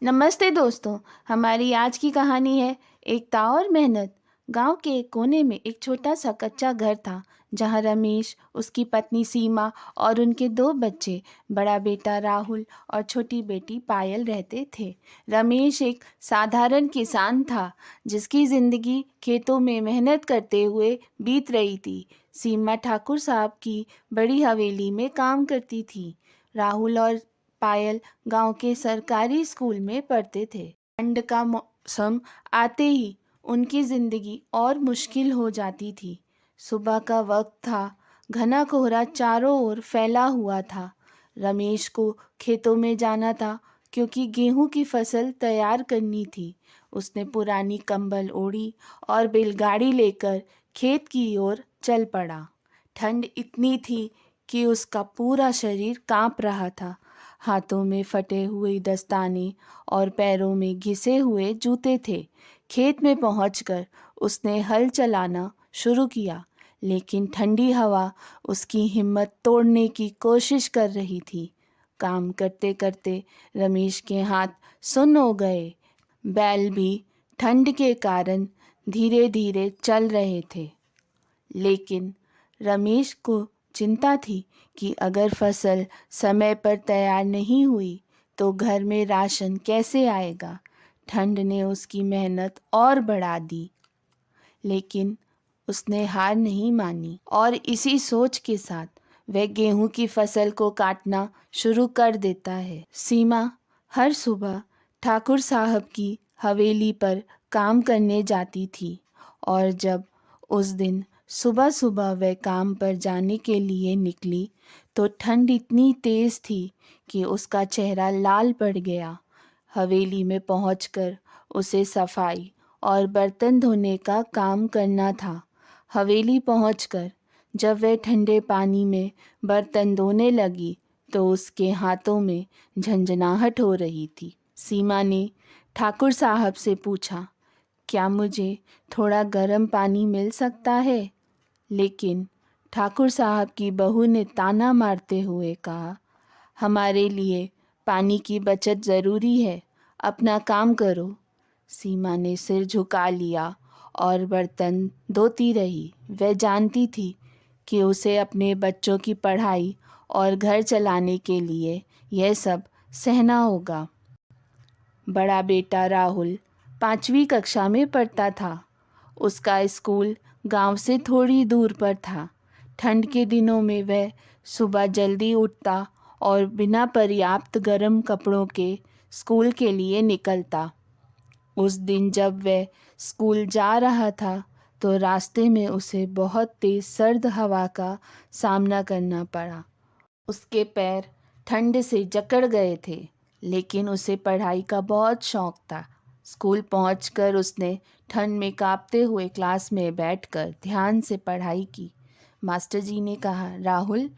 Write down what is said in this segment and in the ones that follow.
नमस्ते दोस्तों। हमारी आज की कहानी है एक ता और मेहनत। गांव के एक कोने में एक छोटा सा कच्चा घर था जहां रमेश, उसकी पत्नी सीमा और उनके दो बच्चे, बड़ा बेटा राहुल और छोटी बेटी पायल रहते थे। रमेश एक साधारण किसान था जिसकी जिंदगी खेतों में मेहनत करते हुए बीत रही थी। सीमा ठाकुर साहब की बड़ी हवेली में काम करती थी। राहुल और पायल गांव के सरकारी स्कूल में पढ़ते थे। ठंड का मौसम आते ही उनकी जिंदगी और मुश्किल हो जाती थी। सुबह का वक्त था, घना कोहरा चारों ओर फैला हुआ था। रमेश को खेतों में जाना था क्योंकि गेहूं की फसल तैयार करनी थी। उसने पुरानी कंबल ओढ़ी और बैलगाड़ी लेकर खेत की ओर चल पड़ा। ठंड इतनी थी कि उसका पूरा शरीर कांप रहा था। हाथों में फटे हुए दस्ताने और पैरों में घिसे हुए जूते थे। खेत में पहुंचकर उसने हल चलाना शुरू किया, लेकिन ठंडी हवा उसकी हिम्मत तोड़ने की कोशिश कर रही थी। काम करते करते रमेश के हाथ सुन्न हो गए। बैल भी ठंड के कारण धीरे धीरे चल रहे थे। लेकिन रमेश को चिंता थी कि अगर फसल समय पर तैयार नहीं हुई तो घर में राशन कैसे आएगा। ठंड ने उसकी मेहनत और बढ़ा दी, लेकिन उसने हार नहीं मानी और इसी सोच के साथ वह गेहूं की फसल को काटना शुरू कर देता है। सीमा हर सुबह ठाकुर साहब की हवेली पर काम करने जाती थी और जब उस दिन सुबह सुबह वह काम पर जाने के लिए निकली तो ठंड इतनी तेज थी कि उसका चेहरा लाल पड़ गया। हवेली में पहुंचकर उसे सफाई और बर्तन धोने का काम करना था। हवेली पहुंचकर जब वह ठंडे पानी में बर्तन धोने लगी तो उसके हाथों में झंझनाहट हो रही थी। सीमा ने ठाकुर साहब से पूछा, क्या मुझे थोड़ा गर्म पानी मिल सकता है? लेकिन ठाकुर साहब की बहू ने ताना मारते हुए कहा, हमारे लिए पानी की बचत ज़रूरी है, अपना काम करो। सीमा ने सिर झुका लिया और बर्तन धोती रही। वह जानती थी कि उसे अपने बच्चों की पढ़ाई और घर चलाने के लिए यह सब सहना होगा। बड़ा बेटा राहुल 5वीं कक्षा में पढ़ता था। उसका स्कूल गांव से थोड़ी दूर पर था। ठंड के दिनों में वह सुबह जल्दी उठता और बिना पर्याप्त गर्म कपड़ों के स्कूल के लिए निकलता। उस दिन जब वह स्कूल जा रहा था तो रास्ते में उसे बहुत तेज सर्द हवा का सामना करना पड़ा। उसके पैर ठंड से जकड़ गए थे, लेकिन उसे पढ़ाई का बहुत शौक था। स्कूल पहुंचकर उसने ठंड में कांपते हुए क्लास में बैठकर ध्यान से पढ़ाई की। मास्टर जी ने कहा, राहुल,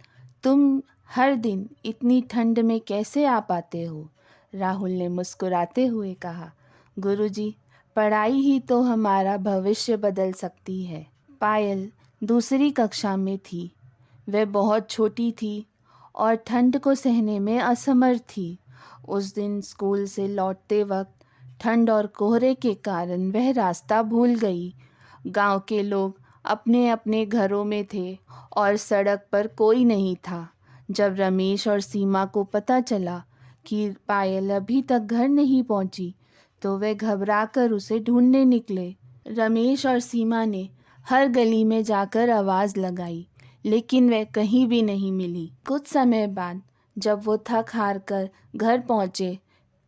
तुम हर दिन इतनी ठंड में कैसे आ पाते हो? राहुल ने मुस्कुराते हुए कहा, गुरुजी, पढ़ाई ही तो हमारा भविष्य बदल सकती है। पायल दूसरी कक्षा में थी। वह बहुत छोटी थी और ठंड को सहने में असमर्थ थी। उस दिन स्कूल से लौटते वक्त ठंड और कोहरे के कारण वह रास्ता भूल गई। गांव के लोग अपने अपने घरों में थे और सड़क पर कोई नहीं था। जब रमेश और सीमा को पता चला कि पायल अभी तक घर नहीं पहुंची तो वे घबराकर उसे ढूंढने निकले। रमेश और सीमा ने हर गली में जाकर आवाज़ लगाई, लेकिन वह कहीं भी नहीं मिली। कुछ समय बाद जब वो थक हार कर घर पहुंचे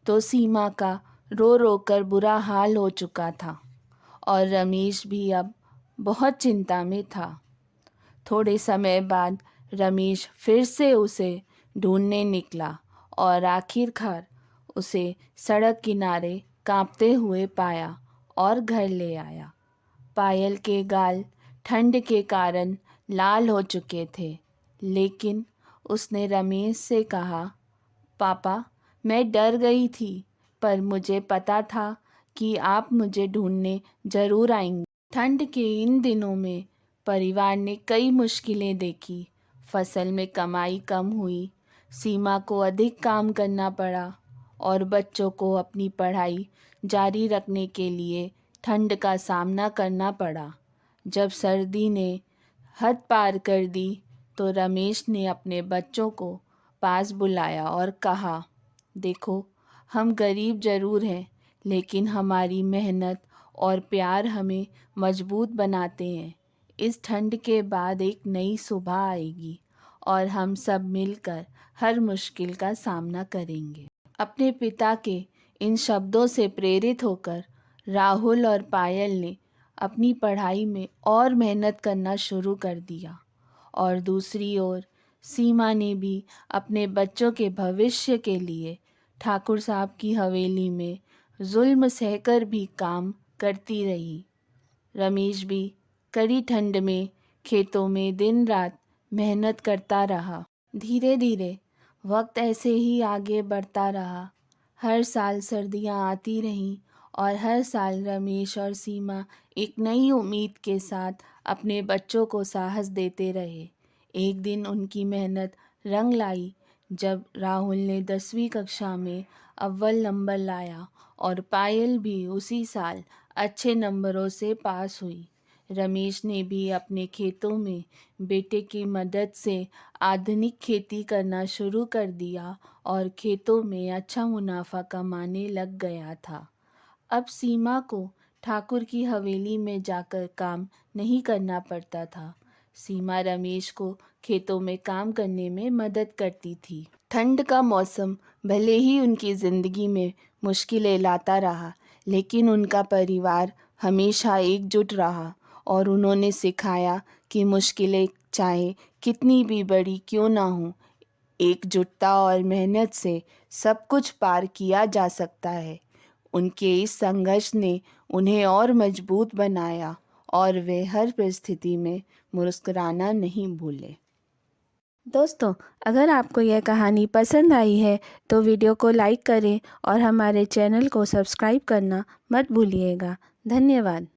तो सीमा का रो रो कर बुरा हाल हो चुका था और रमेश भी अब बहुत चिंता में था। थोड़े समय बाद रमेश फिर से उसे ढूंढने निकला और आखिरकार उसे सड़क किनारे कांपते हुए पाया और घर ले आया। पायल के गाल ठंड के कारण लाल हो चुके थे, लेकिन उसने रमेश से कहा, पापा, मैं डर गई थी, पर मुझे पता था कि आप मुझे ढूंढने ज़रूर आएंगे। ठंड के इन दिनों में परिवार ने कई मुश्किलें देखी। फसल में कमाई कम हुई, सीमा को अधिक काम करना पड़ा और बच्चों को अपनी पढ़ाई जारी रखने के लिए ठंड का सामना करना पड़ा। जब सर्दी ने हद पार कर दी तो रमेश ने अपने बच्चों को पास बुलाया और कहा, देखो, हम गरीब ज़रूर हैं, लेकिन हमारी मेहनत और प्यार हमें मजबूत बनाते हैं। इस ठंड के बाद एक नई सुबह आएगी और हम सब मिलकर हर मुश्किल का सामना करेंगे। अपने पिता के इन शब्दों से प्रेरित होकर राहुल और पायल ने अपनी पढ़ाई में और मेहनत करना शुरू कर दिया और दूसरी ओर सीमा ने भी अपने बच्चों के भविष्य के लिए ठाकुर साहब की हवेली में जुल्म सहकर भी काम करती रही। रमेश भी कड़ी ठंड में खेतों में दिन रात मेहनत करता रहा। धीरे धीरे वक्त ऐसे ही आगे बढ़ता रहा। हर साल सर्दियां आती रहीं और हर साल रमेश और सीमा एक नई उम्मीद के साथ अपने बच्चों को साहस देते रहे। एक दिन उनकी मेहनत रंग लाई जब राहुल ने 10वीं कक्षा में अव्वल नंबर लाया और पायल भी उसी साल अच्छे नंबरों से पास हुई। रमेश ने भी अपने खेतों में बेटे की मदद से आधुनिक खेती करना शुरू कर दिया और खेतों में अच्छा मुनाफा कमाने लग गया था। अब सीमा को ठाकुर की हवेली में जाकर काम नहीं करना पड़ता था। सीमा रमेश को खेतों में काम करने में मदद करती थी। ठंड का मौसम भले ही उनकी ज़िंदगी में मुश्किलें लाता रहा, लेकिन उनका परिवार हमेशा एकजुट रहा और उन्होंने सिखाया कि मुश्किलें चाहे कितनी भी बड़ी क्यों ना हो, एकजुटता और मेहनत से सब कुछ पार किया जा सकता है। उनके इस संघर्ष ने उन्हें और मजबूत बनाया और वे हर परिस्थिति में मुस्कुराना नहीं भूले। दोस्तों, अगर आपको यह कहानी पसंद आई है तो वीडियो को लाइक करें और हमारे चैनल को सब्सक्राइब करना मत भूलिएगा। धन्यवाद।